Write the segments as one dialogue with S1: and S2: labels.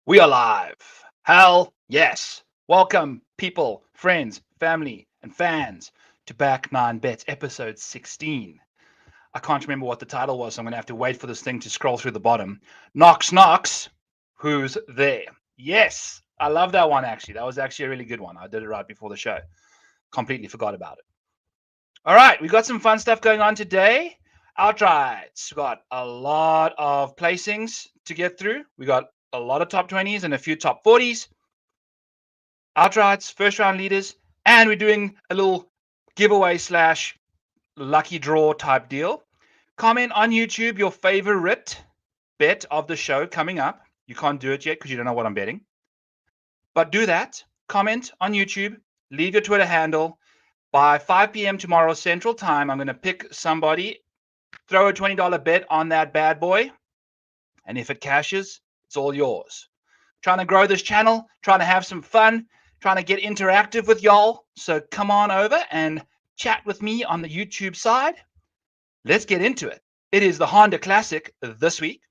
S1: We are live. Hell yes. Welcome, people, friends, family, and fans to Back 9 Bets, episode 16. I can't remember what the title was, so I'm going to have to wait for this thing to scroll through the bottom. Knox, who's there? Yes, I love that one, actually. That was actually a really good one. I did it right before the show. Completely forgot about it. All right, we got some fun stuff going on today. Outrights. We got a lot of placings to get through. We got a lot of top 20s and a few top 40s. Outrights, first round leaders, and we're doing a little giveaway slash lucky draw type deal. Comment on YouTube your favorite bet of the show coming up. You can't do it yet because you don't know what I'm betting. But do that. Comment on YouTube. Leave your Twitter handle. By 5 p.m. tomorrow Central Time, I'm going to pick somebody, throw a $20 bet on that bad boy, and if it cashes, it's all yours. Trying to grow this channel, trying to have some fun, trying to get interactive with y'all. So come on over and chat with me on the YouTube side. Let's get into it. It is the Honda Classic this week.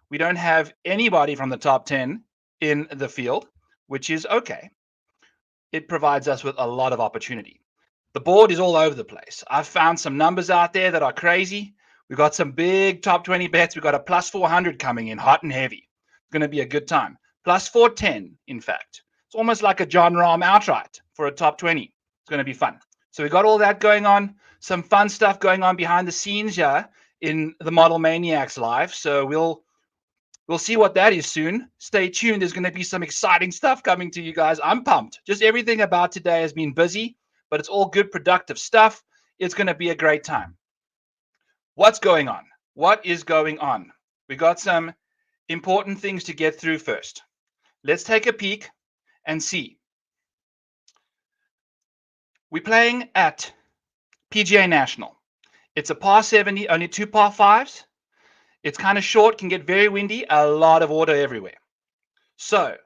S1: We don't have anybody from the top 10 in the field, which is okay. It provides us with a lot of opportunity. The board is all over the place. I've found some numbers out there that are crazy. We've got some big top 20 bets. We've got a plus 400 coming in, hot and heavy. It's going to be a good time. Plus 410, in fact. It's almost like a John Rahm outright for a top 20. It's going to be fun. So we've got all that going on. Some fun stuff going on behind the scenes here in the Model Maniacs live. So we'll see what that is soon. Stay tuned. There's going to be some exciting stuff coming to you guys. I'm pumped. Just everything about today has been busy, but it's all good, productive stuff. It's going to be a great time. What's going on? What is going on? We got some important things to get through first. Let's take a peek and see. We're playing at PGA National. It's a par 70, only 2 par 5s. It's kind of short, can get very windy, a lot of water everywhere. So,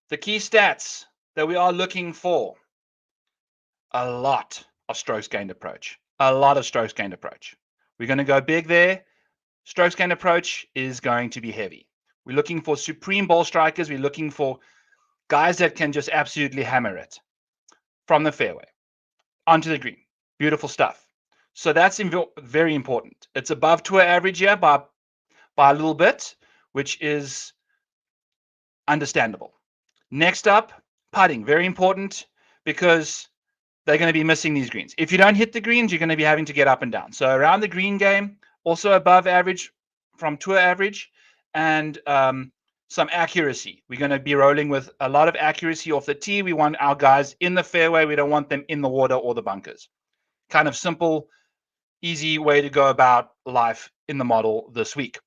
S1: the key stats that we are looking for, a lot of strokes gained approach. A lot of strokes gained approach. We're going to go big there. Strokes gained approach is going to be heavy. We're looking for supreme ball strikers. We're looking for guys that can just absolutely hammer it from the fairway onto the green. Beautiful stuff. So that's very important. It's above tour average here by a little bit, which is understandable. Next up, putting. Very important because they're going to be missing these greens. If you don't hit the greens, you're going to be having to get up and down. So around the green game, also above average from tour average, and some accuracy. We're going to be rolling with a lot of accuracy off the tee. We want our guys in the fairway. We don't want them in the water or the bunkers. Kind of simple, easy way to go about life in the model this week.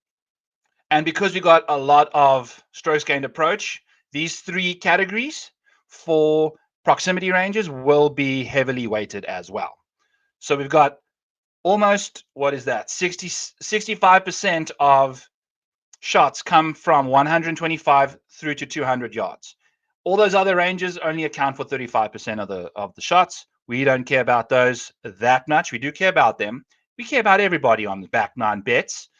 S1: And because we got a lot of strokes gained approach, these 3 categories for proximity ranges will be heavily weighted as well. So we've got almost, 65% of shots come from 125 through to 200 yards. All those other ranges only account for 35% of the shots. We don't care about those that much. We do care about them. We care about everybody on the Back 9 Bets,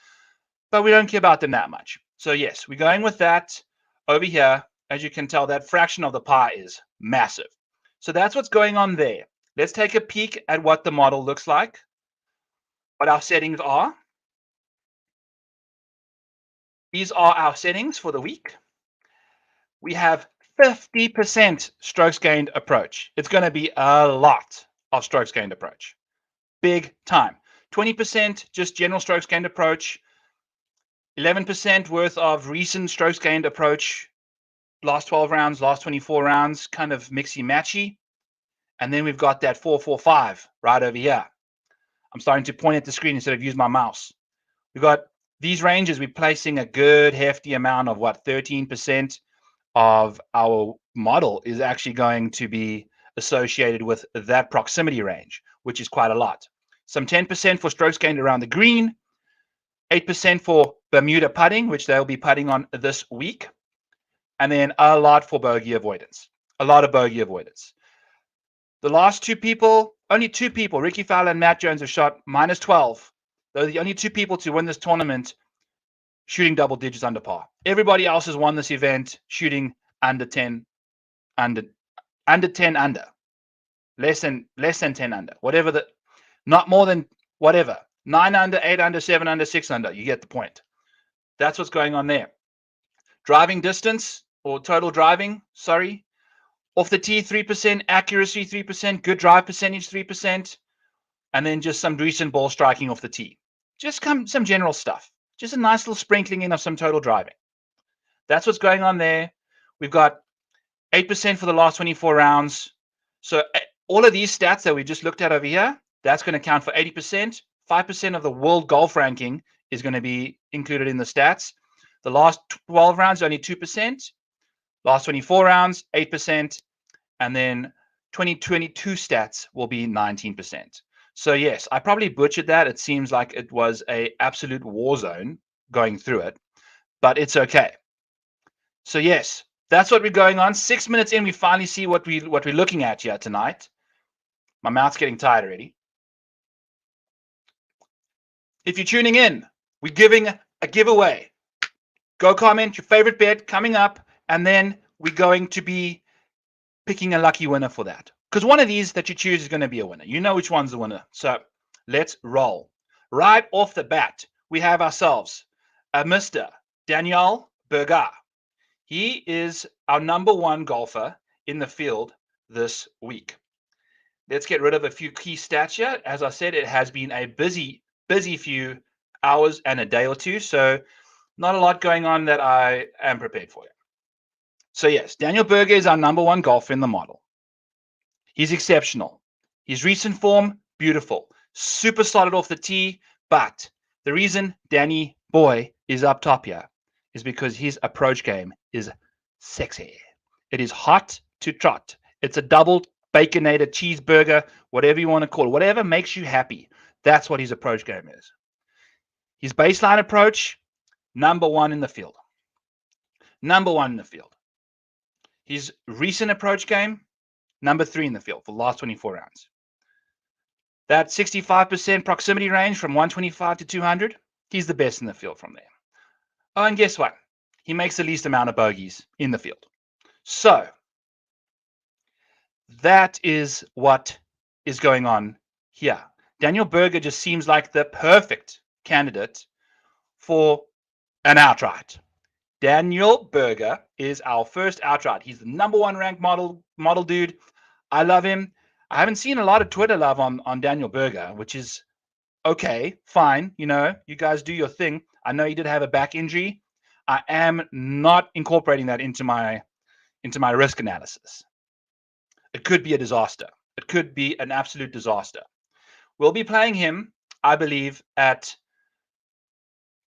S1: but we don't care about them that much. So yes, we're going with that over here. As you can tell, that fraction of the pie is massive. So that's what's going on there. Let's take a peek at what the model looks like, what our settings are. These are our settings for the week. We have 50% strokes gained approach. It's going to be a lot of strokes gained approach. Big time. 20% just general strokes gained approach. 11% worth of recent strokes gained approach. Last 12 rounds, last 24 rounds, kind of mixy-matchy. And then we've got that 445 right over here. I'm starting to point at the screen instead of use my mouse. We've got these ranges. We're placing a good hefty amount of 13% of our model is actually going to be associated with that proximity range, which is quite a lot. Some 10% for strokes gained around the green, 8% for Bermuda putting, which they'll be putting on this week, and then a lot for bogey avoidance. A lot of bogey avoidance. The last 2 people, only 2 people, Ricky Fowler and Matt Jones, have shot minus 12. They're the only 2 people to win this tournament shooting double digits under par. Everybody else has won this event shooting under 10, under 10 under, less than 10 under, whatever the, not more than whatever, 9 under, 8 under, 7 under, 6 under. You get the point. That's what's going on there. Driving distance or total driving, sorry. Off the tee, 3%, accuracy, 3%, good drive percentage, 3%, and then just some recent ball striking off the tee. Just some general stuff. Just a nice little sprinkling in of some total driving. That's what's going on there. We've got 8% for the last 24 rounds. So all of these stats that we just looked at over here, that's going to count for 80%. 5% of the world golf ranking is going to be included in the stats. The last 12 rounds, only 2%. Last 24 rounds, 8%. And then 2022 stats will be 19%. So yes, I probably butchered that. It seems like it was an absolute war zone going through it, but it's okay. So yes, that's what we're going on. 6 minutes in, we finally see what we're looking at here tonight. My mouth's getting tired already. If you're tuning in, we're giving a giveaway. Go comment your favorite bet coming up, and then we're going to be picking a lucky winner for that. Because one of these that you choose is going to be a winner. You know which one's the winner. So let's roll. Right off the bat, we have ourselves a Mr. Daniel Berger. He is our number one golfer in the field this week. Let's get rid of a few key stats here. As I said, it has been a busy few hours and a day or two. So not a lot going on that I am prepared for you. So yes, Daniel Berger is our number one golfer in the model. He's exceptional. His recent form, beautiful. Super solid off the tee. But the reason Danny Boy is up top here is because his approach game is sexy. It is hot to trot. It's a double baconated cheeseburger, whatever you want to call it. Whatever makes you happy. That's what his approach game is. His baseline approach, number one in the field. Number one in the field. His recent approach game, number 3 in the field for the last 24 rounds. That 65% proximity range from 125 to 200, he's the best in the field from there. Oh, and guess what? He makes the least amount of bogeys in the field. So that is what is going on here. Daniel Berger just seems like the perfect candidate for an outright. Daniel Berger is our first outright. He's the number one ranked model dude. I love him. I haven't seen a lot of Twitter love on Daniel Berger, which is okay, fine. You know, you guys do your thing. I know he did have a back injury. I am not incorporating that into my risk analysis. It could be a disaster. It could be an absolute disaster. We'll be playing him, I believe, at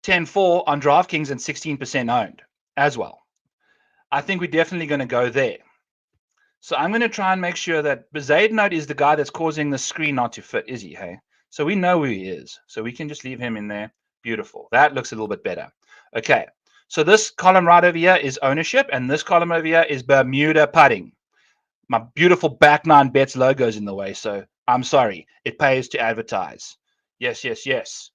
S1: 10-4 on Draftkings and 16% owned as well. I think we're definitely going to go there. So I'm going to try and make sure that Bezaidenot is the guy that's causing the screen not to fit, is he? Hey, so we know who he is. So we can just leave him in there. Beautiful. That looks a little bit better. Okay. So this column right over here is ownership, and this column over here is Bermuda putting. My beautiful back nine bets logo is in the way, so I'm sorry. It pays to advertise. Yes, yes, yes.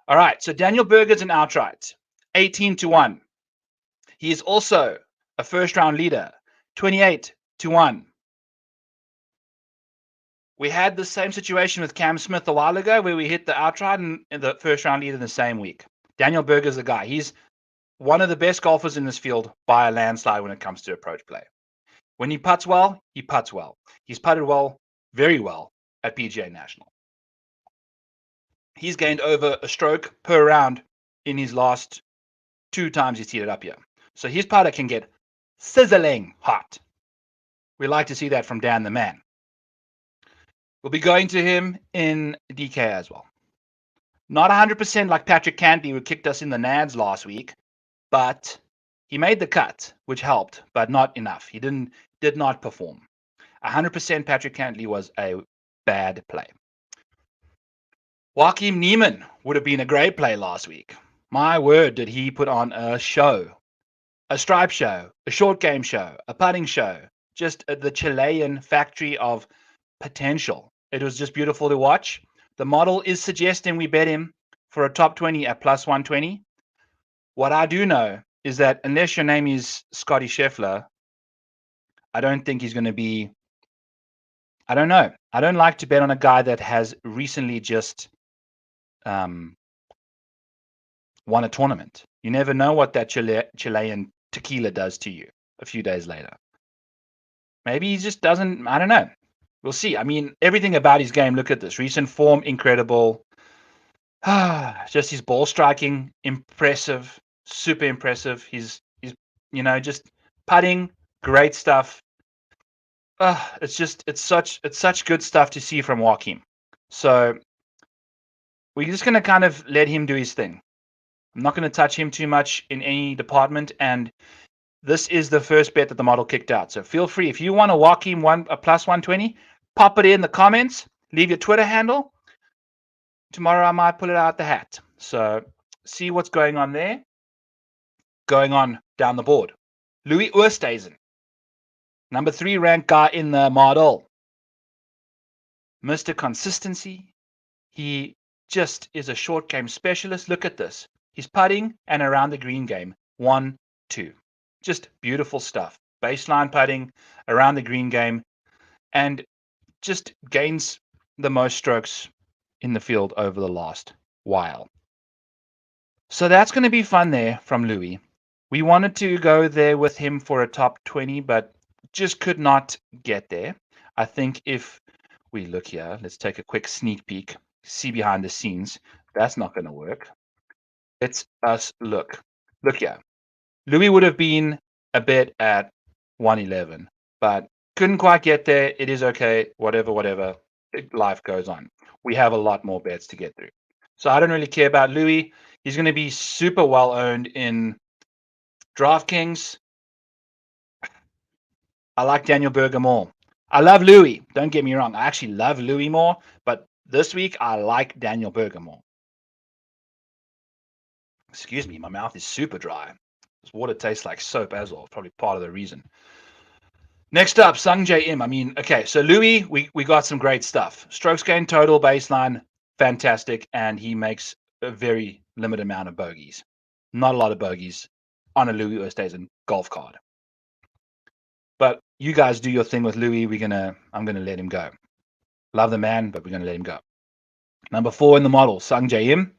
S1: All right. So Daniel Berger's an outright, 18-1. He is also a first-round leader, 28-1. We had the same situation with Cam Smith a while ago where we hit the outright and the first-round leader in the same week. Daniel Berger's the guy. He's one of the best golfers in this field by a landslide when it comes to approach play. When he putts well, he putts well. He's putted well, very well, at PGA National. He's gained over a stroke per round in his last 2 times he's teed it up here. So his putter can get sizzling hot. We like to see that from Dan the Man. We'll be going to him in DK as well. Not 100% like Patrick Cantley, who kicked us in the nads last week, but he made the cut, which helped, but not enough. He did not perform. 100% Patrick Cantley was a bad play. Joachim Neiman would have been a great play last week. My word, did he put on a show. A stripe show, a short game show, a putting show. Just the Chilean factory of potential. It was just beautiful to watch. The model is suggesting we bet him for a top 20 at plus 120. What I do know is that unless your name is Scotty Scheffler, I don't think he's going to be. I don't know. I don't like to bet on a guy that has recently just um, won a tournament. You never know what that Chilean tequila does to you a few days later. Maybe he just doesn't. I don't know. We'll see. I mean, everything about his game. Look at this recent form, incredible. Just his ball striking, impressive, super impressive. He's just putting, great stuff. It's such good stuff to see from Joaquim. So we're just gonna kind of let him do his thing. I'm not gonna touch him too much in any department, and this is the first bet that the model kicked out. So feel free if you want to Joaquim a plus 120, pop it in the comments, leave your Twitter handle. Tomorrow I might pull it out the hat. So see what's going on there. Going on down the board. Louis Oosthuizen, number 3 ranked guy in the model. Mr. Consistency. He just is a short game specialist. Look at this. He's putting and around the green game. 1, 2. Just beautiful stuff. Baseline putting, around the green game, and just gains the most strokes in the field over the last while. So that's going to be fun there from Louis. We wanted to go there with him for a top 20, but just could not get there. I think if we look here, let's take a quick sneak peek, see behind the scenes. That's not going to work. Let's us look. Look here. Louis would have been a bet at 111, but couldn't quite get there. It is okay. Whatever. Life goes on. We have a lot more bets to get through. So I don't really care about Louis. He's going to be super well owned in Draftkings. I like Daniel Berger more. I love Louis. Don't get me wrong. I actually love Louis more, but this week I like Daniel Berger more. Excuse me, my mouth is super dry. This water tastes like soap as well. It's probably part of the reason. Next up, Sung J M. I mean, okay, so Louis, we got some great stuff. Strokes gained total, baseline, fantastic, and he makes a very limited amount of bogeys. Not a lot of bogeys on a Louis Oosthuizen golf card. But you guys do your thing with Louis. I'm gonna let him go. Love the man, but we're gonna let him go. Number 4 in the model, Sung J M.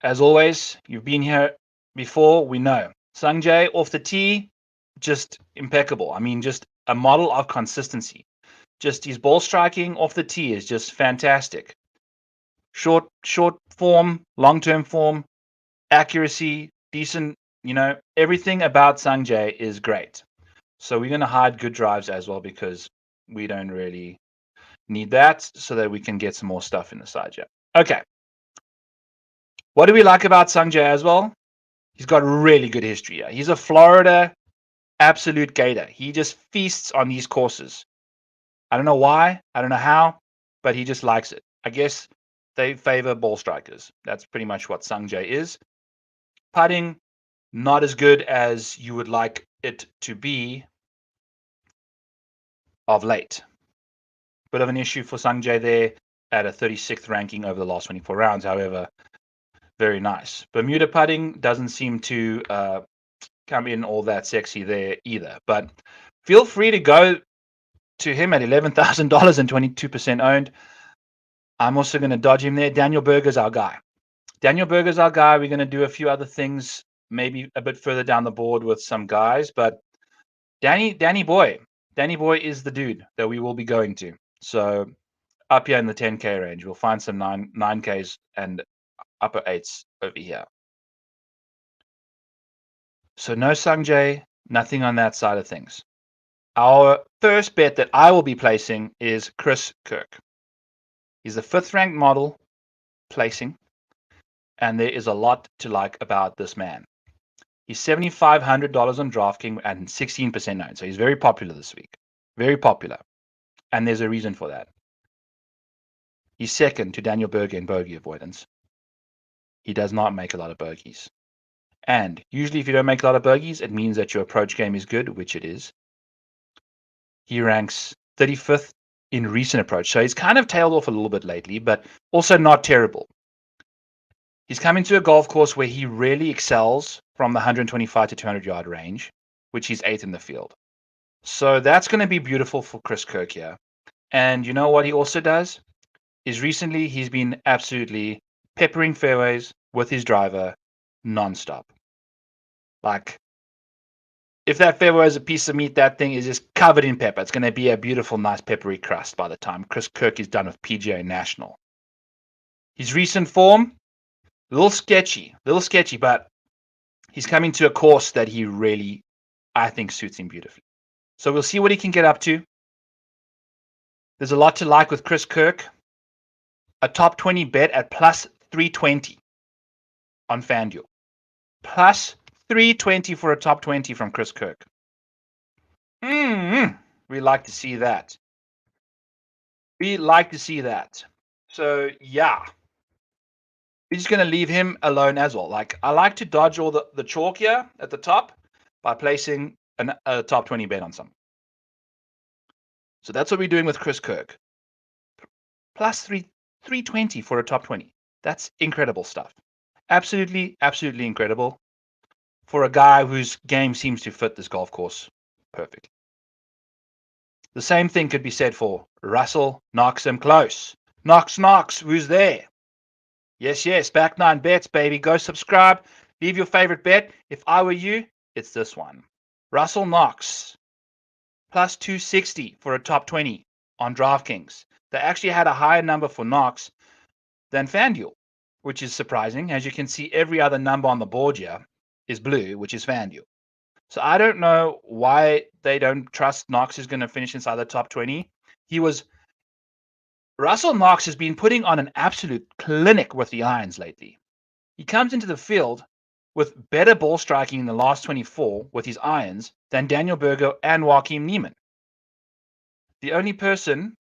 S1: As always, you've been here before. We know Sung J off the tee, just impeccable. I mean, just a model of consistency. Just his ball striking off the tee is just fantastic. Short form, long-term form, accuracy, decent. Everything about Sung J is great. So we're going to hide good drives as well because we don't really need that, so that we can get some more stuff in the side jab. Okay. What do we like about Sung J as well? He's got really good history. He's a Florida absolute gator. He just feasts on these courses. I don't know why. I don't know how, but he just likes it. I guess they favor ball strikers. That's pretty much what Sung J is. Putting, not as good as you would like it to be of late. Bit of an issue for Sung J there at a 36th ranking over the last 24 rounds. However, very nice. Bermuda putting doesn't seem to come in all that sexy there either. But feel free to go to him at $11,000 and 22% owned. I'm also going to dodge him there. Daniel Berger's our guy. We're going to do a few other things, maybe a bit further down the board with some guys. But Danny Boy is the dude that we will be going to. So up here in the 10K range, we'll find some 9Ks and upper 8s over here. So no Sung J, nothing on that side of things. Our first bet that I will be placing is Chris Kirk. He's the 5th ranked model placing, and there is a lot to like about this man. He's $7,500 on DraftKings and 16% owned, so he's very popular this week. Very popular, and there's a reason for that. He's second to Daniel Berger in bogey avoidance. He does not make a lot of bogeys. And usually if you don't make a lot of bogeys, it means that your approach game is good, which it is. He ranks 35th in recent approach. So he's kind of tailed off a little bit lately, but also not terrible. He's coming to a golf course where he really excels from the 125 to 200 yard range, which he's 8th in the field. So that's going to be beautiful for Chris Kirk here. And you know what he also does? Is recently he's been absolutely peppering fairways with his driver nonstop. Like, if that fairway is a piece of meat, that thing is just covered in pepper. It's going to be a beautiful, nice peppery crust by the time Chris Kirk is done with PGA National. His recent form, a little sketchy, but he's coming to a course that he really, I think, suits him beautifully. So we'll see what he can get up to. There's a lot to like with Chris Kirk. A top 20 bet at plus 320 on FanDuel. Plus 320 for a top 20 from Chris Kirk. We like to see that. So, yeah. We're just going to leave him alone as well. Like, I like to dodge all the chalk here at the top by placing a top 20 bet on something. So that's what we're doing with Chris Kirk. Plus 320 for a top 20. That's incredible stuff. Absolutely, absolutely incredible for a guy whose game seems to fit this golf course perfectly. The same thing could be said for Russell, Knox, and Close. Knox, who's there? Yes, back 9 bets, baby. Go subscribe. Leave your favorite bet. If I were you, it's this one. Russell Knox, plus 260 for a top 20 on Draftkings. They actually had a higher number for Knox than FanDuel, which is surprising. As you can see, every other number on the board here is blue, which is FanDuel. So I don't know why they don't trust Knox is going to finish inside the top 20. Russell Knox has been putting on an absolute clinic with the irons lately. He comes into the field with better ball striking in the last 24 with his irons than Daniel Berger and Joachim Neiman. The only person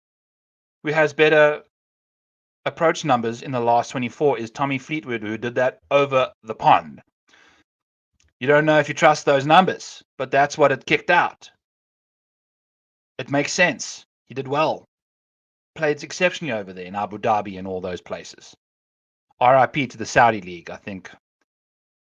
S1: who has better approach numbers in the last 24 is Tommy Fleetwood, who did that over the pond. You don't know if you trust those numbers, but that's what it kicked out. It makes sense. He did well. Played exceptionally over there in Abu Dhabi and all those places. RIP to the Saudi League. I think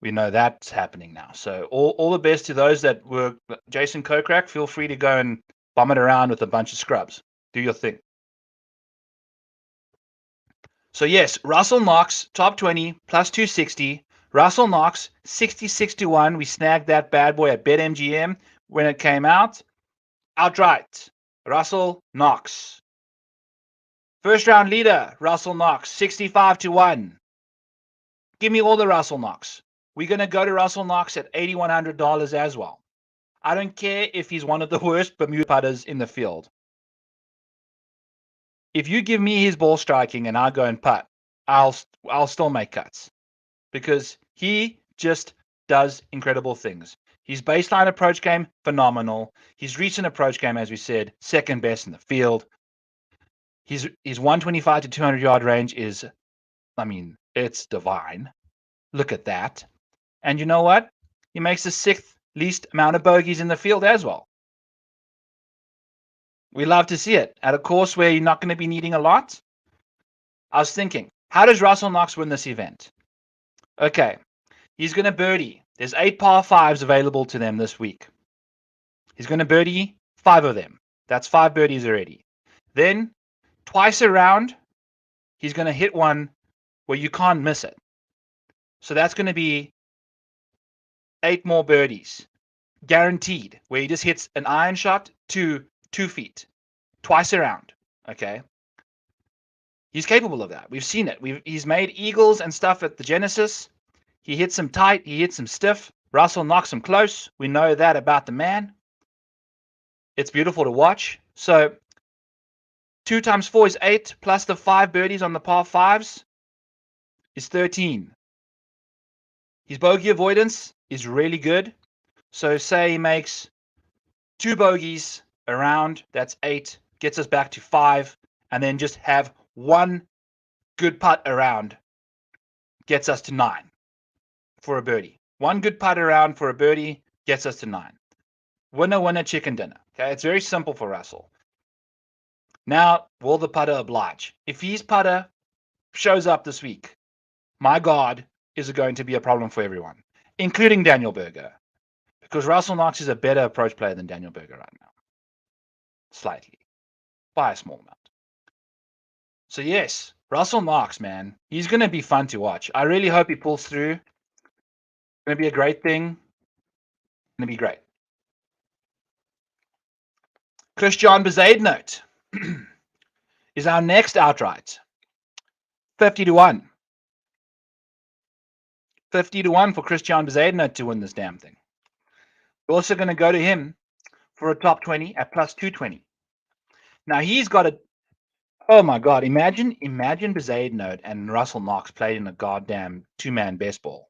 S1: we know that's happening now. So all the best to those that were Jason Kokrak. Feel free to go and bum it around with a bunch of scrubs. Do your thing. So yes, Russell Knox, top 20, plus 260. Russell Knox, 66 to 1. We snagged that bad boy at BetMGM when it came out. Outright. Russell Knox. First round leader, Russell Knox, 65 to 1. Give me all the Russell Knox. We're going to go to Russell Knox at $8,100 as well. I don't care if he's one of the worst Bermuda putters in the field. If you give me his ball striking and I go and putt, I'll still make cuts. Because he just does incredible things. His baseline approach game, phenomenal. His recent approach game, as we said, second best in the field. His 125 to 200 yard range is, it's divine. Look at that. And you know what? He makes the 6th least amount of bogeys in the field as well. We love to see it. At a course where you're not going to be needing a lot. I was thinking, how does Russell Knox win this event? Okay, he's going to birdie. There's 8 par 5s available to them this week. He's going to birdie 5 of them. That's 5 birdies already. Then, twice around, he's going to hit one where you can't miss it. So that's going to be 8 more birdies. Guaranteed. Where he just hits an iron shot to 2 feet. Twice around. Okay? He's capable of that. We've seen it. He's made eagles and stuff at the Genesis. He hits them tight. He hits them stiff. Russell knocks him close. We know that about the man. It's beautiful to watch. So 2 times 4 is 8, plus the 5 birdies on the par 5s is 13. His bogey avoidance is really good. So say he makes 2 bogeys around, that's 8, gets us back to 5, and then just have 1 good putt around, gets us to 9 for a birdie. 1 good putt around for a birdie gets us to 9. Winner, winner, chicken dinner. Okay, it's very simple for Russell. Now, will the putter oblige? If his putter shows up this week, my God, is it going to be a problem for everyone, including Daniel Berger, because Russell Knox is a better approach player than Daniel Berger right now, slightly, by a small amount. So yes, Russell Knox, man, he's going to be fun to watch. I really hope he pulls through. It's going to be a great thing. It's going to be great. Christian Bezuidenhout is our next outright. 50-1. 50-1 for Christian Bezuidenhout to win this damn thing. We're also going to go to him for a top 20 at plus 220. Now he's got a, oh my God, imagine Bezuidenhout and Russell Knox played in a goddamn two-man best ball.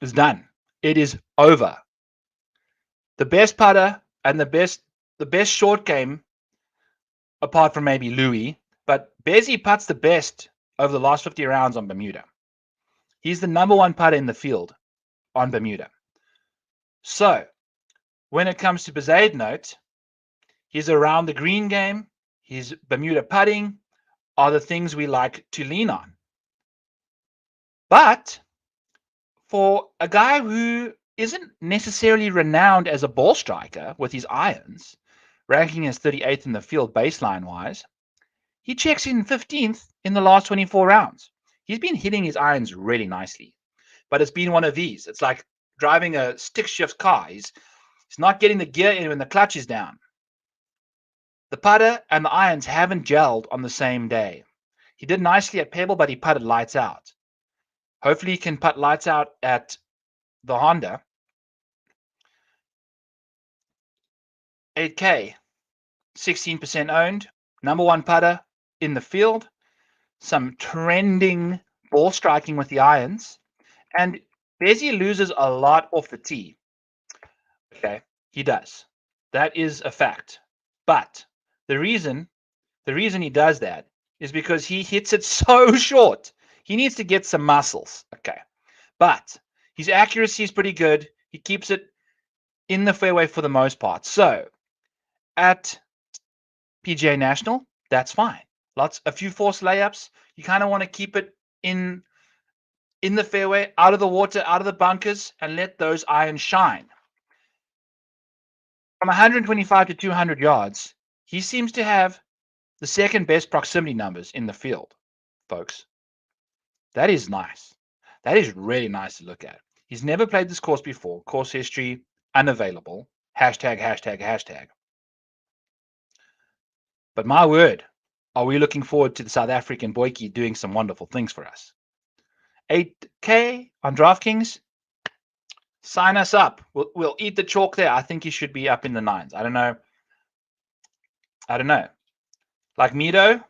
S1: It's done. It is over. The best putter and the best short game, apart from maybe Louis, but Bezzy putts the best over the last 50 rounds on Bermuda. He's the number one putter in the field on Bermuda. So when it comes to Bezuidenhout, his around the green game, his Bermuda putting are the things we like to lean on. But for a guy who isn't necessarily renowned as a ball striker with his irons, ranking as 38th in the field baseline-wise, he checks in 15th in the last 24 rounds. He's been hitting his irons really nicely, but it's been one of these. It's like driving a stick shift car. He's not getting the gear in when the clutch is down. The putter and the irons haven't gelled on the same day. He did nicely at Pebble, but he putted lights out. Hopefully he can putt lights out at the Honda. 8K, 16% owned, number one putter in the field, some trending ball striking with the irons, and Bezzy loses a lot off the tee. Okay, he does. That is a fact. But the reason he does that is because he hits it so short. He needs to get some muscles. Okay. But his accuracy is pretty good. He keeps it in the fairway for the most part. So at PGA National, that's fine. A few forced layups. You kind of want to keep it in the fairway, out of the water, out of the bunkers, and let those irons shine. From 125 to 200 yards, he seems to have the second best proximity numbers in the field, folks. That is nice. That is really nice to look at. He's never played this course before. Course history unavailable. ####. But my word, are we looking forward to the South African Boykie doing some wonderful things for us. 8K on DraftKings. Sign us up. We'll eat the chalk there. I think he should be up in the 9s. I don't know. Like Mido,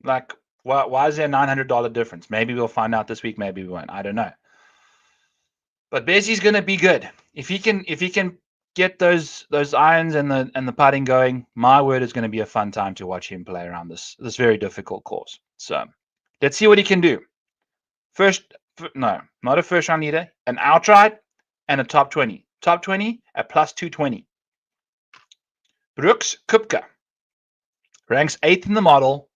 S1: like why is there a $900 difference? Maybe we'll find out this week. Maybe we won't. I don't know. But Bezzy's going to be good if he can get those irons and the putting going. My word, is going to be a fun time to watch him play around this very difficult course. So let's see what he can do. Not a first round leader, an outright and a top 20. Top 20 at plus 220. Brooks Koepka ranks 8th in the model.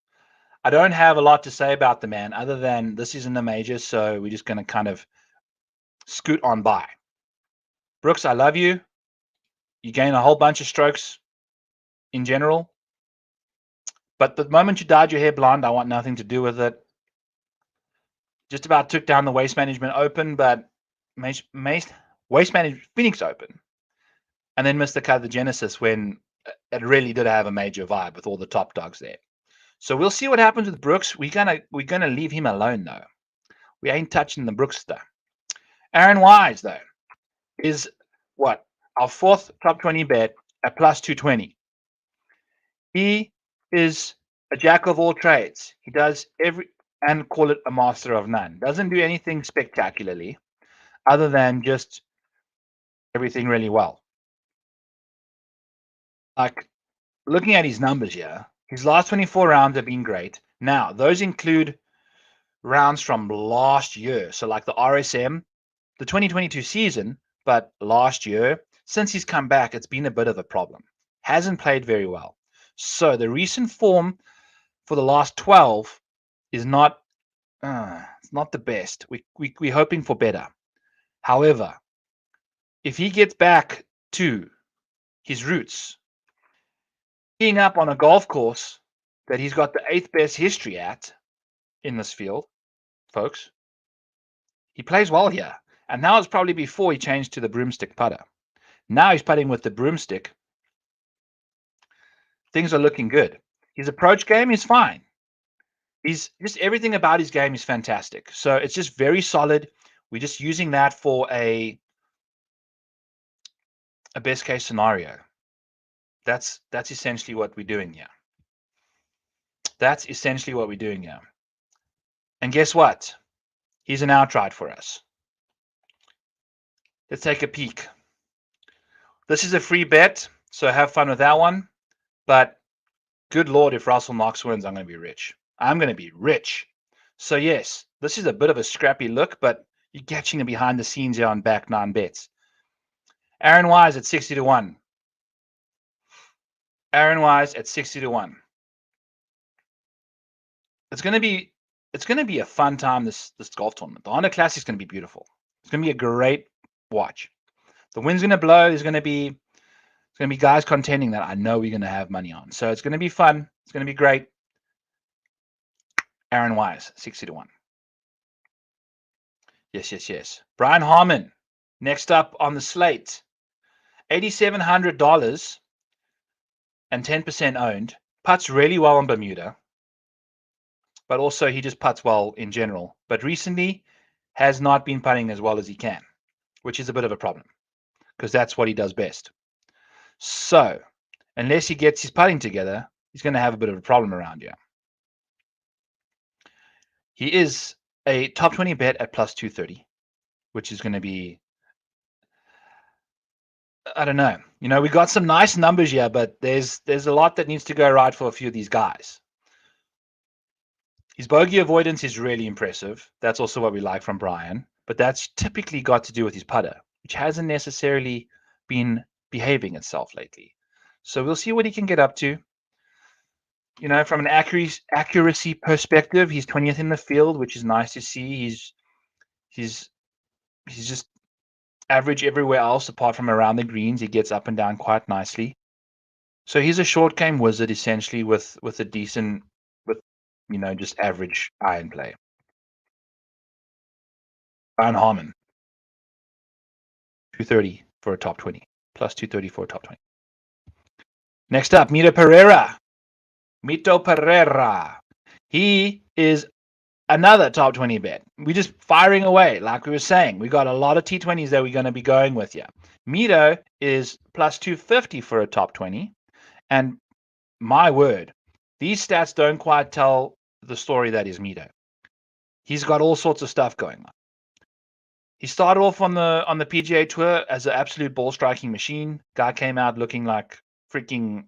S1: I don't have a lot to say about the man other than this isn't a major, so we're just going to kind of scoot on by. Brooks, I love you. You gain a whole bunch of strokes in general. But the moment you dyed your hair blonde, I want nothing to do with it. Just about took down the Waste Management Open, but Waste Management Phoenix Open. And then missed the cut of the Genesis when it really did have a major vibe with all the top dogs there. So we'll see what happens with Brooks. We're gonna leave him alone though. We ain't touching the Brookster. Aaron Wise though is what? Our 4th top 20 bet at plus 220. He is a jack of all trades. He does and call it a master of none. Doesn't do anything spectacularly other than just everything really well. Like looking at his numbers here, his last 24 rounds have been great. Now, those include rounds from last year. So like the RSM, the 2022 season, but last year, since he's come back, it's been a bit of a problem. Hasn't played very well. So the recent form for the last 12 is not It's not the best. We're hoping for better. However, if he gets back to his roots, being up on a golf course that he's got the 8th best history at in this field, folks, he plays well here. And now it's probably before he changed to the broomstick putter. Now he's putting with the broomstick. Things are looking good. His approach game is fine. He's just everything about his game is fantastic. So it's just very solid. We're just using that for a best case scenario. That's essentially what we're doing here. That's essentially what we're doing here. And guess what? He's an outright for us. Let's take a peek. This is a free bet, so have fun with that one. But good Lord, if Russell Knox wins, I'm going to be rich. I'm going to be rich. So yes, this is a bit of a scrappy look, but you're catching the behind the scenes here on Back Nine Bets. Aaron Wise at 60 to 1. Aaron Wise at 60 to 1. It's going to be a fun time this golf tournament. The Honda Classic is going to be beautiful. It's going to be a great watch. The wind's going to blow. There's going to be guys contending that I know we're going to have money on. So it's going to be fun. It's going to be great. Aaron Wise, 60 to 1. Yes. Brian Harmon, next up on the slate. $8,700 and 10% owned. Putts really well on Bermuda. But also he just putts well in general. But recently has not been putting as well as he can, which is a bit of a problem because that's what he does best. So unless he gets his putting together, he's going to have a bit of a problem around here. He is a top 20 bet at plus 230, which is going to be, I don't know. We got some nice numbers here, but there's a lot that needs to go right for a few of these guys. His bogey avoidance is really impressive. That's also what we like from Brian, but that's typically got to do with his putter, which hasn't necessarily been behaving itself lately. So we'll see what he can get up to. From an accuracy perspective, he's 20th in the field, which is nice to see. He's just average everywhere else apart from around the greens. He gets up and down quite nicely. So he's a short game wizard essentially with a decent, just average iron play. Brian Harmon, 230 for a top 20, plus 230 for a top 20. Next up, Mito Pereira. He is another top 20 bet. We're just firing away, like we were saying. We got a lot of T20s that we're going to be going with here. Mito is plus 250 for a top 20. And my word, these stats don't quite tell the story that is Mito. He's got all sorts of stuff going on. He started off on the PGA Tour as an absolute ball striking machine. Guy came out looking like freaking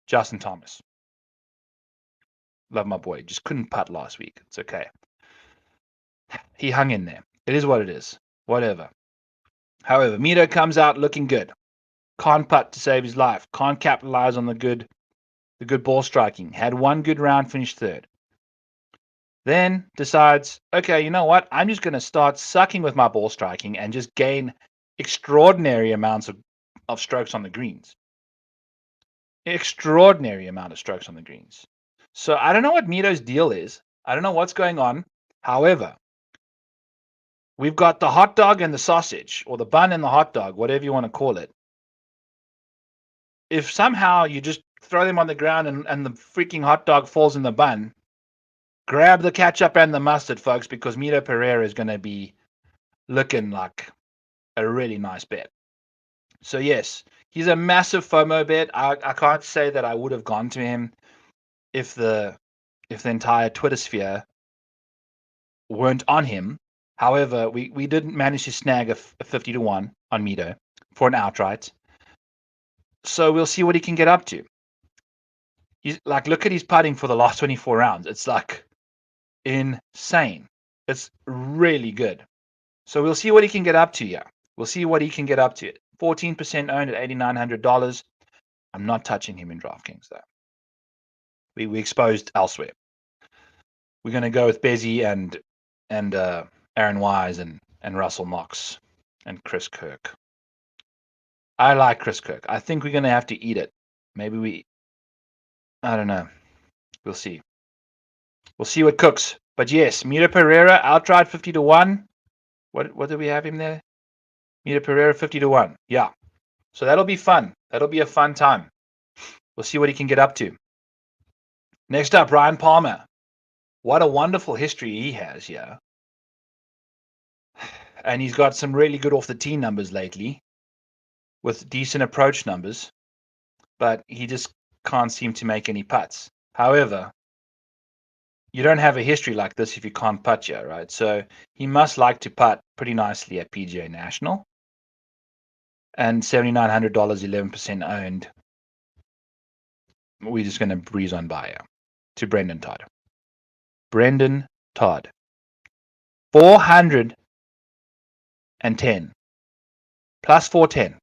S1: Justin Thomas. Love my boy. Just couldn't putt last week. It's okay. He hung in there. It is what it is. Whatever. However, Mito comes out looking good. Can't putt to save his life. Can't capitalize on the good ball striking. Had one good round, finished third. Then decides, okay, you know what? I'm just going to start sucking with my ball striking and just gain extraordinary amounts of strokes on the greens. Extraordinary amount of strokes on the greens. So I don't know what Mito's deal is. I don't know what's going on. However, we've got the hot dog and the sausage, or the bun and the hot dog, whatever you want to call it. If somehow you just throw them on the ground and the freaking hot dog falls in the bun, grab the ketchup and the mustard, folks, because Mito Pereira is going to be looking like a really nice bet. So yes, he's a massive FOMO bet. I can't say that I would have gone to him if the entire Twitter sphere weren't on him. However, we didn't manage to snag a 50 to 1 on Mito for an outright. So we'll see what he can get up to. He's like, look at his putting for the last 24 rounds. It's like insane. It's really good. So we'll see what he can get up to here. We'll see what he can get up to. 14% owned at $8,900. I'm not touching him in DraftKings though. We exposed elsewhere. we're going to go with Bezzy and Aaron Wise and Russell Knox and Chris Kirk. I like Chris Kirk. I think we're going to have to eat it. Maybe I don't know. We'll see. We'll see what cooks. But yes, Mira Pereira outright 50-1. What do we have him there? Mira Pereira 50-1. Yeah. So that'll be fun. That'll be a fun time. We'll see what he can get up to. Next up, Ryan Palmer. What a wonderful history he has here. And he's got some really good off the tee numbers lately with decent approach numbers, but he just can't seem to make any putts. However, you don't have a history like this if you can't putt here, right? So he must like to putt pretty nicely at PGA National. And $7,900, 11% owned. We're just going to breeze on by here to Brendan Todd. Brendan Todd. 410 plus 410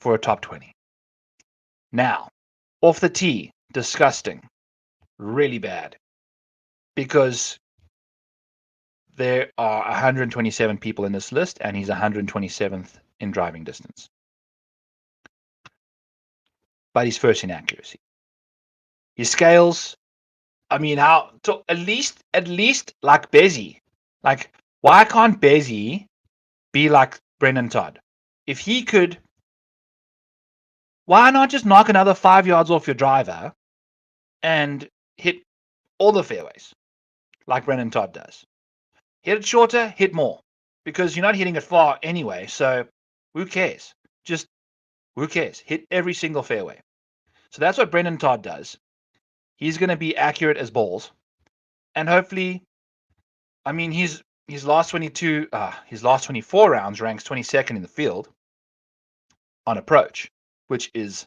S1: for a top 20. Now, off the tee, disgusting. Really bad. Because there are 127 people in this list, and he's 127th in driving distance. But he's first in accuracy. His scales, I mean, how to, at least like Bezzy. Like, why can't Bezzy be like Brendan Todd? If he could, why not just knock another 5 yards off your driver and hit all the fairways like Brendan Todd does? Hit it shorter, hit more, because you're not hitting it far anyway. So who cares? Just who cares? Hit every single fairway. So that's what Brendan Todd does. He's going to be accurate as balls, and hopefully, I mean, his last 24 rounds ranks 22nd in the field on approach, which is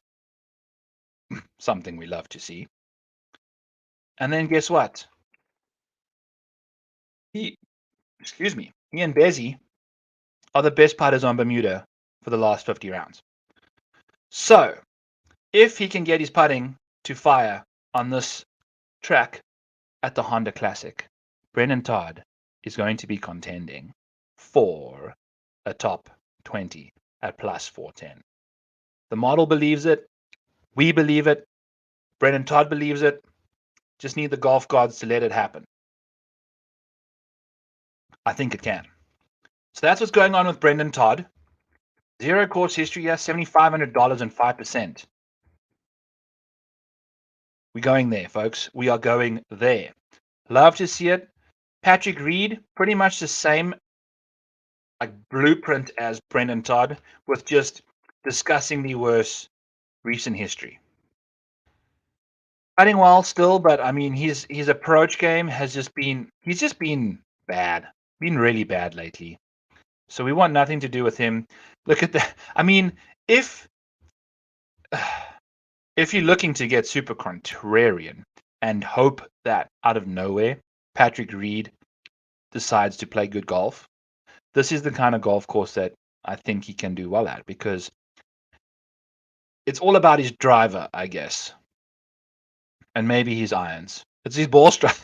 S1: something we love to see. And then guess what? He and Bezzy are the best putters on Bermuda for the last 50 rounds. So, if he can get his putting to fire on this track at the Honda Classic, Brendan Todd is going to be contending for a top 20 at plus 410. The model believes it. We believe it. Brendan Todd believes it. Just need the golf gods to let it happen. I think it can. So that's what's going on with Brendan Todd. Zero course history here, $7,500 and 5%. We're going there, folks. We are going there. Love to see it. Patrick Reed, pretty much the same like blueprint as Brendan Todd, with just disgustingly worse recent history. Putting well still, but I mean his approach game has just been bad. Been really bad lately. So we want nothing to do with him. Look at that. I mean, if you're looking to get super contrarian and hope that out of nowhere Patrick Reed decides to play good golf, this is the kind of golf course that I think he can do well at, because it's all about his driver, I guess, and maybe his irons. It's his ball strike.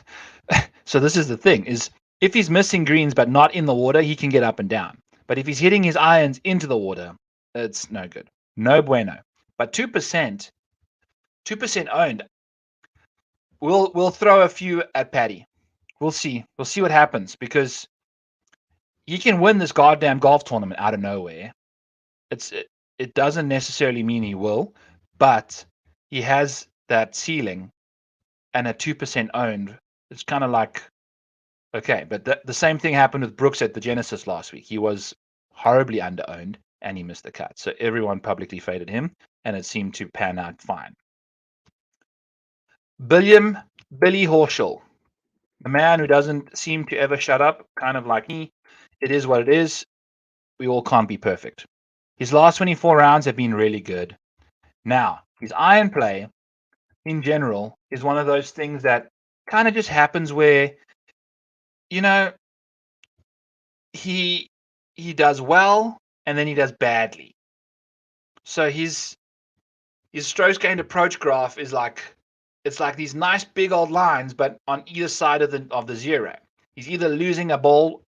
S1: So this is the thing, is if he's missing greens but not in the water, he can get up and down. But if he's hitting his irons into the water, it's no good. No bueno. But 2% owned. We'll throw a few at Paddy. We'll see. We'll see what happens, because he can win this goddamn golf tournament out of nowhere. It doesn't necessarily mean he will, but he has that ceiling, and at 2% owned, it's kind of like, okay. But the same thing happened with Brooks at the Genesis last week. He was horribly under-owned, and he missed the cut. So everyone publicly faded him, and it seemed to pan out fine. Billy Horschel, the man who doesn't seem to ever shut up, kind of like me. It is what it is. We all can't be perfect. His last 24 rounds have been really good. Now, his iron play, in general, is one of those things that kind of just happens where, you know, he does well and then he does badly. So his strokes gained approach graph is like it's like these nice big old lines, but on either side of the zero. He's either losing a ball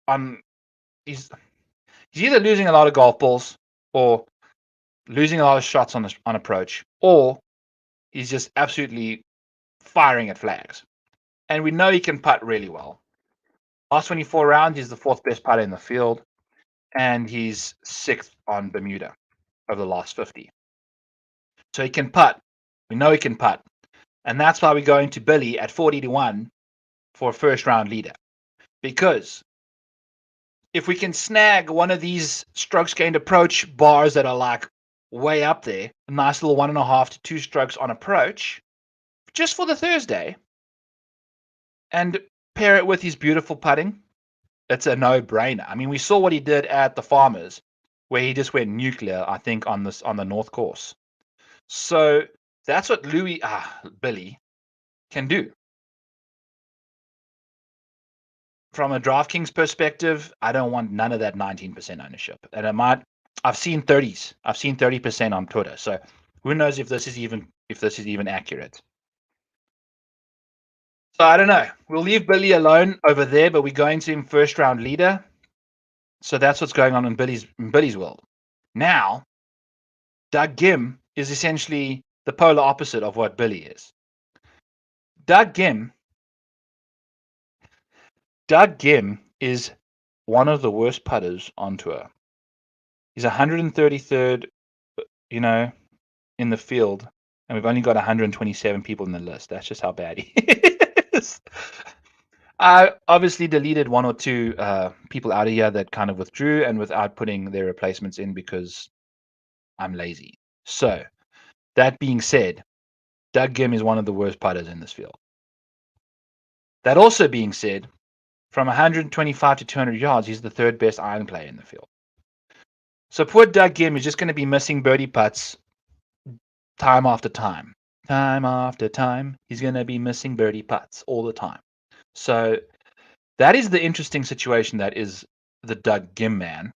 S1: on he's either losing a lot of golf balls or losing a lot of shots on approach, or he's just absolutely firing at flags. And we know he can putt really well. Last 24 rounds, he's the fourth best putter in the field, and he's sixth on Bermuda over the last 50. So he can putt. We know he can putt. And that's why we're going to Billy at 40-1 for a first round leader. Because if we can snag one of these strokes gained approach bars that are like way up there, a nice little 1.5 to 2 strokes on approach, just for the Thursday, and pair it with his beautiful putting, it's a no-brainer. I mean, we saw what he did at the Farmers, where he just went nuclear, I think, on the North Course. So that's what Billy can do. From a DraftKings perspective, I don't want none of that 19% ownership. And I've seen 30s. I've seen 30% on Twitter. So who knows if this is even accurate. So I don't know. We'll leave Billy alone over there, but we're going to him first round leader. So that's what's going on in Billy's world. Now, Doug Gim is essentially the polar opposite of what Billy is. Doug Gim is one of the worst putters on tour. He's 133rd, in the field, and we've only got 127 people in the list. That's just how bad he is. I obviously deleted one or two people out of here that kind of withdrew and without putting their replacements in because I'm lazy. So, that being said, Doug Gim is one of the worst putters in this field. That also being said, from 125 to 200 yards, he's the third best iron player in the field. So poor Doug Gim is just going to be missing birdie putts time after time. Time after time, he's going to be missing birdie putts all the time. So that is the interesting situation that is the Doug Gim man,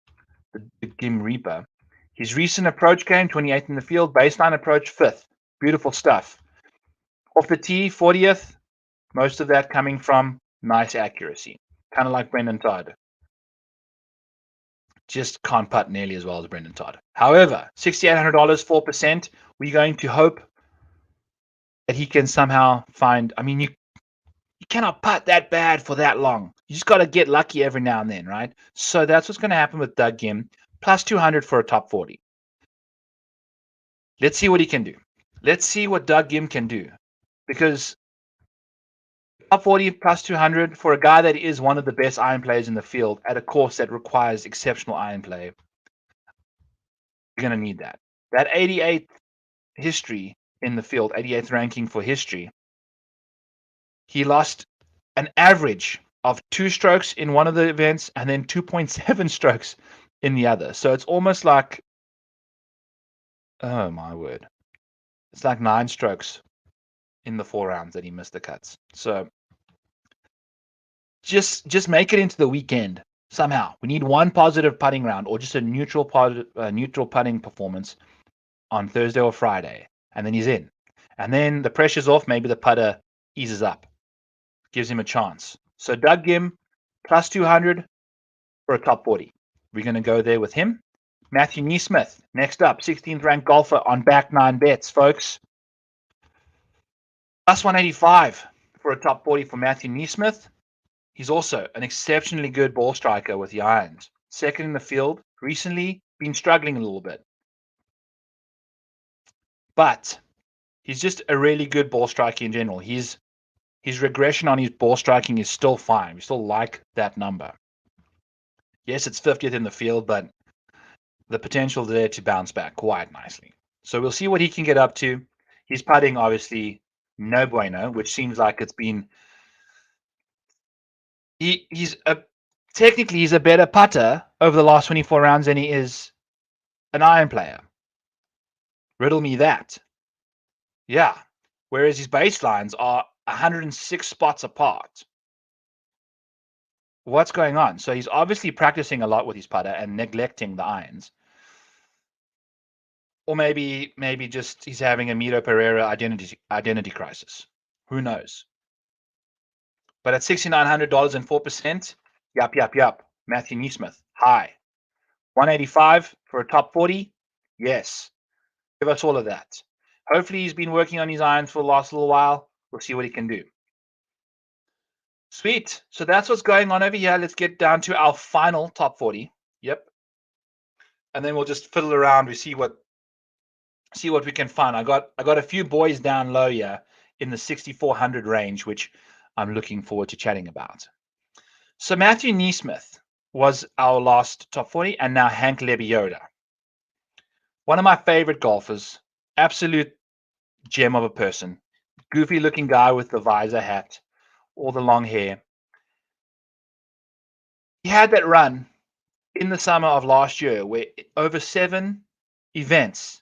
S1: the Gim Reaper. His recent approach game, 28th in the field, baseline approach, 5th. Beautiful stuff. Off the tee, 40th, most of that coming from nice accuracy. Kind of like Brendan Todd. Just can't putt nearly as well as Brendan Todd. However, $6,800, 4%. We're going to hope that he can somehow find. I mean, you cannot putt that bad for that long. You just got to get lucky every now and then, right? So that's what's going to happen with Doug Gim. Plus 200 for a top 40. Let's see what he can do. Let's see what Doug Gim can do. Because top 40 plus 200 for a guy that is one of the best iron players in the field at a course that requires exceptional iron play, you're going to need that. That 88th history in the field, 88th ranking for history, he lost an average of 2 strokes in one of the events and then 2.7 strokes in the other. So it's almost like, oh my word, it's like 9 strokes in the 4 rounds that he missed the cuts. So just make it into the weekend somehow. We need one positive putting round or just a neutral putting performance on Thursday or Friday, and then he's in. And then the pressure's off. Maybe the putter eases up, gives him a chance. So Doug Gim, plus 200 for a top 40. We're going to go there with him. Matthew Newsmith, next up, 16th ranked golfer on back 9 bets, folks. Plus 185 for a top 40 for Matthew Newsmith. He's also an exceptionally good ball striker with the irons. Second in the field, recently been struggling a little bit. But he's just a really good ball striker in general. His regression on his ball striking is still fine. We still like that number. Yes, it's 50th in the field, but the potential there to bounce back quite nicely. So we'll see what he can get up to. He's putting, obviously, no bueno, which seems like it's been... Technically, he's a better putter over the last 24 rounds than he is an iron player. Riddle me that. Yeah. Whereas his baselines are 106 spots apart. What's going on? So he's obviously practicing a lot with his putter and neglecting the irons. Or maybe just he's having a Mito Pereira identity crisis. Who knows? But at $6,900 and 4%, yup. Matthew Newsmith, high. 185 for a top 40, yes. Give us all of that. Hopefully he's been working on his irons for the last little while. We'll see what he can do. Sweet. So that's what's going on over here. Let's get down to our final top 40. Yep. And then we'll just fiddle around. We see what we can find. I got a few boys down low here in the 6,400 range, which I'm looking forward to chatting about. So Matthew Newsmith was our last top 40, and now Hank Lebiota. One of my favorite golfers, absolute gem of a person, goofy looking guy with the visor hat, all the long hair. He had that run in the summer of last year where over 7 events,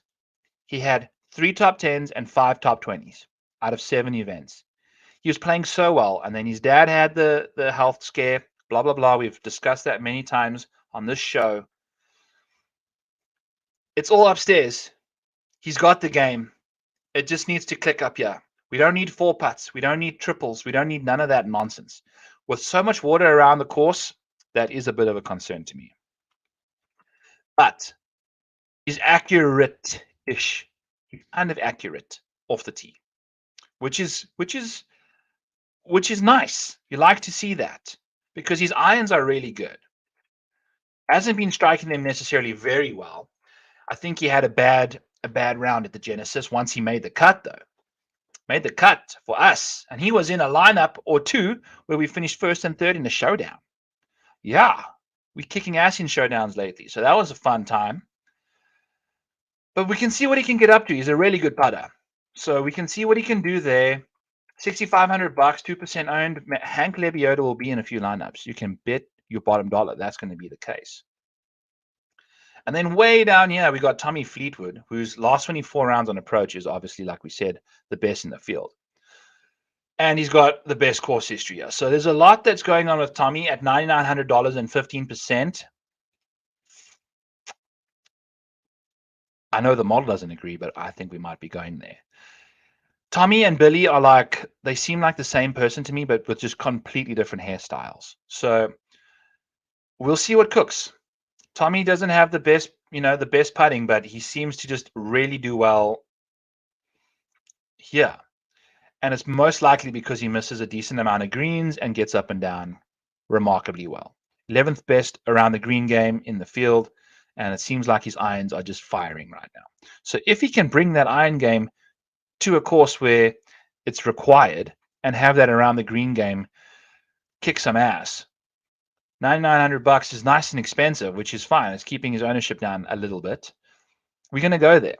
S1: he had 3 top 10s and 5 top 20s out of 7 events. He was playing so well, and then his dad had the health scare, blah, blah, blah. We've discussed that many times on this show. It's all upstairs. He's got the game. It just needs to click up here. We don't need 4 putts. We don't need triples. We don't need none of that nonsense. With so much water around the course, that is a bit of a concern to me. But he's accurate-ish. He's kind of accurate off the tee, which is nice. You like to see that because his irons are really good. Hasn't been striking them necessarily very well. I think he had a bad round at the Genesis once he made the cut, though. Made the cut for us, and he was in a lineup or two where we finished first and third in the showdown. Yeah, we're kicking ass in showdowns lately, so that was a fun time. But we can see what he can get up to. He's a really good putter, so we can see what he can do there. $6,500, 2% owned. Hank Lebiota will be in a few lineups. You can bet your bottom dollar that's going to be the case. And then way down here, we got Tommy Fleetwood, whose last 24 rounds on approach is obviously, like we said, the best in the field. And he's got the best course history here. So there's a lot that's going on with Tommy at $9,900 and 15%. I know the model doesn't agree, but I think we might be going there. Tommy and Billy are like, they seem like the same person to me, but with just completely different hairstyles. So we'll see what cooks. Tommy doesn't have the best putting, but he seems to just really do well here. And it's most likely because he misses a decent amount of greens and gets up and down remarkably well. 11th best around the green game in the field, and it seems like his irons are just firing right now. So if he can bring that iron game to a course where it's required and have that around the green game kick some ass, $9,900 is nice and expensive, which is fine. It's keeping his ownership down a little bit. We're going to go there.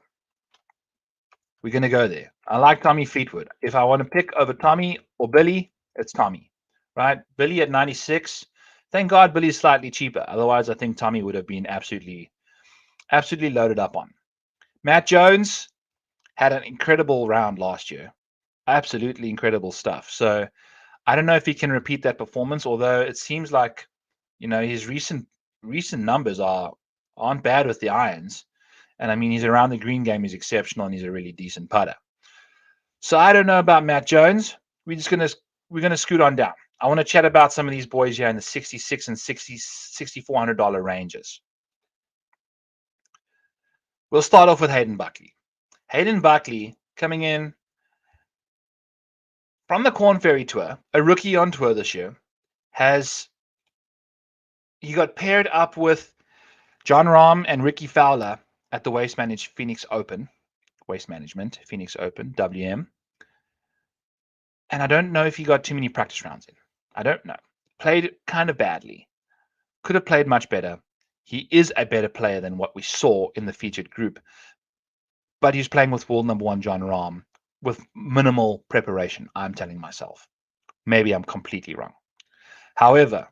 S1: I like Tommy Fleetwood. If I want to pick over Tommy or Billy, it's Tommy, right? Billy at 96. Thank God Billy's slightly cheaper. Otherwise, I think Tommy would have been absolutely loaded up on. Matt Jones had an incredible round last year. Absolutely incredible stuff. So I don't know if he can repeat that performance, although it seems like, his recent numbers aren't bad with the irons. And I mean, he's around the green game is exceptional, and he's a really decent putter. So I don't know about Matt Jones. We're gonna scoot on down. I want to chat about some of these boys here in the $6,600 and $6,400 ranges. We'll start off with Hayden Buckley. Hayden Buckley coming in from the Corn Ferry Tour, a rookie on tour this year, he got paired up with John Rahm and Ricky Fowler at the Waste Management Phoenix Open, WM. And I don't know if he got too many practice rounds in. I don't know. Played kind of badly. Could have played much better. He is a better player than what we saw in the featured group. But he's playing with world number 1 John Rahm with minimal preparation, I'm telling myself. Maybe I'm completely wrong. However,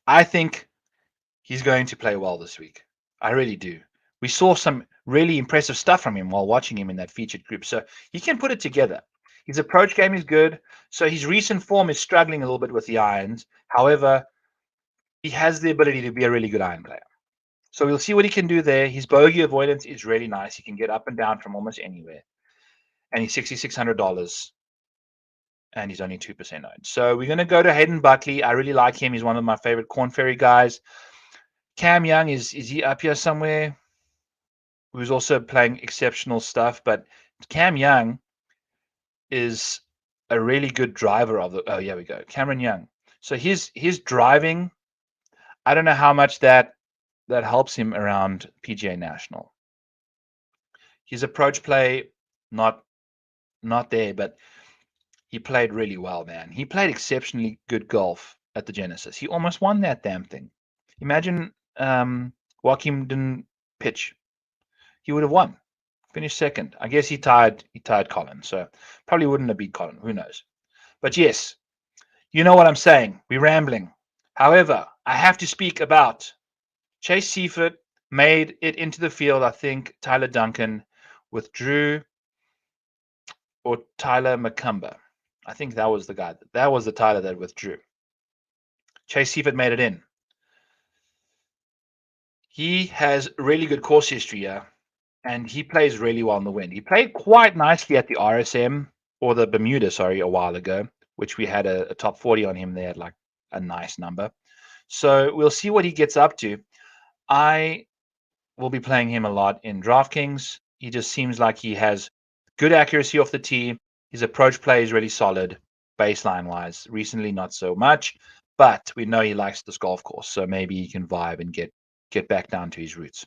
S1: I think he's going to play well this week. I really do. We saw some really impressive stuff from him while watching him in that featured group. So he can put it together. His approach game is good. So his recent form is struggling a little bit with the irons. However, he has the ability to be a really good iron player. So we'll see what he can do there. His bogey avoidance is really nice. He can get up and down from almost anywhere. And he's $6,600. And he's only 2% owned. So we're going to go to Hayden Buckley. I really like him. He's one of my favorite Corn Ferry guys. Cam Young, is he up here somewhere? Who's also playing exceptional stuff. But Cam Young is a really good driver of the... Oh, here we go. Cameron Young. So his driving, I don't know how much that helps him around PGA National. His approach play, not there, but he played really well, man. He played exceptionally good golf at the Genesis. He almost won that damn thing. Imagine Joaquim didn't pitch. He would have won. Finished second. I guess he tied Colin, so probably wouldn't have beat Colin. Who knows? But yes, you know what I'm saying. We're rambling. However, I have to speak about Chase Seifert made it into the field. I think Tyler Duncan withdrew, or Tyler McCumber. I think that was the guy. That was the Tyler that withdrew. Chase Seifert made it in. He has really good course history here, and he plays really well in the wind. He played quite nicely at the RSM, or the Bermuda, sorry, a while ago, which we had a top 40 on him there at like a nice number. So we'll see what he gets up to. I will be playing him a lot in Draftkings. He just seems like he has good accuracy off the tee. His approach play is really solid, baseline-wise. Recently, not so much, but we know he likes this golf course, so maybe he can vibe and get back down to his roots.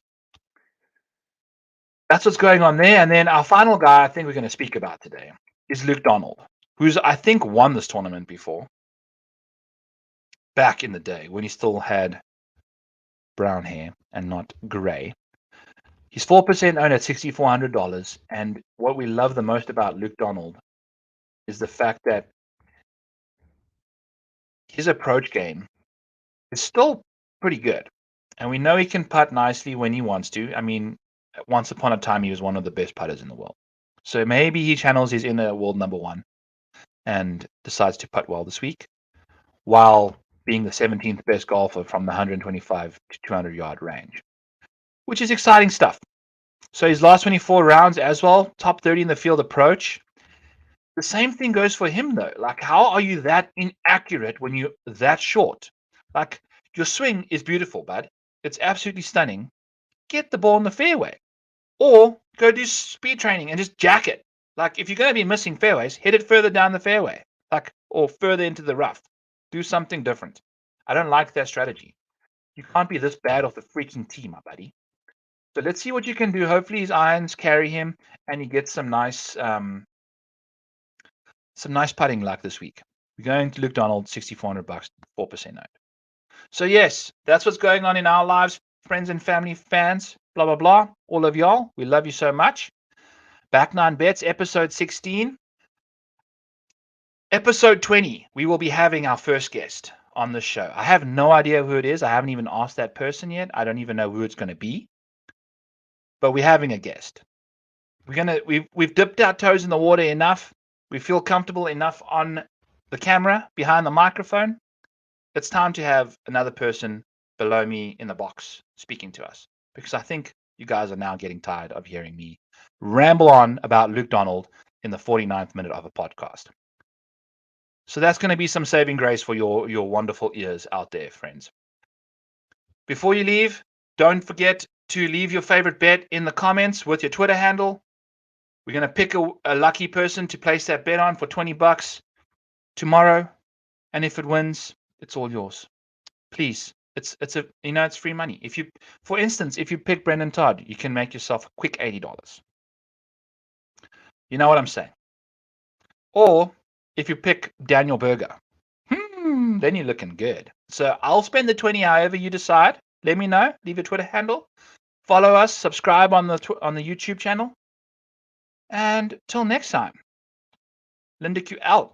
S1: That's what's going on there. And then our final guy I think we're going to speak about today is Luke Donald, who's, I think, won this tournament before, back in the day when he still had brown hair and not gray. He's 4% owned at $6,400. And what we love the most about Luke Donald is the fact that his approach game is still pretty good. And we know he can putt nicely when he wants to. I mean, once upon a time, he was one of the best putters in the world. So maybe he channels his inner world number one and decides to putt well this week, while being the 17th best golfer from the 125 to 200 yard range, which is exciting stuff. So his last 24 rounds as well, top 30 in the field approach. The same thing goes for him, though. Like, how are you that inaccurate when you're that short? Like, your swing is beautiful, bud. It's absolutely stunning. Get the ball in the fairway. Or go do speed training and just jack it. Like, if you're going to be missing fairways, hit it further down the fairway. Like, or further into the rough. Do something different. I don't like that strategy. You can't be this bad off the freaking tee, my buddy. So let's see what you can do. Hopefully his irons carry him and he gets some nice putting luck this week. We're going to Luke Donald, $6,400, 4% owned. So yes, that's what's going on in our lives, friends and family, fans, blah, blah, blah. All of y'all, we love you so much. Back 9 Bets, episode 16. Episode 20, we will be having our first guest on the show. I have no idea who it is. I haven't even asked that person yet. I don't even know who it's going to be. But we're having a guest. We've dipped our toes in the water enough. We feel comfortable enough on the camera, behind the microphone. It's time to have another person below me in the box speaking to us, because I think you guys are now getting tired of hearing me ramble on about Luke Donald in the 49th minute of a podcast. So that's going to be some saving grace for your wonderful ears out there, friends. Before you leave, don't forget to leave your favorite bet in the comments with your Twitter handle. We're going to pick a lucky person to place that bet on for $20 tomorrow. And if it wins, it's all yours. Please. It's free money. For instance, if you pick Brendan Todd, you can make yourself a quick $80. You know what I'm saying? Or if you pick Daniel Berger, then you're looking good. So I'll spend the 20 however you decide. Let me know. Leave your Twitter handle. Follow us. Subscribe on the YouTube channel. And till next time, Linda Q out.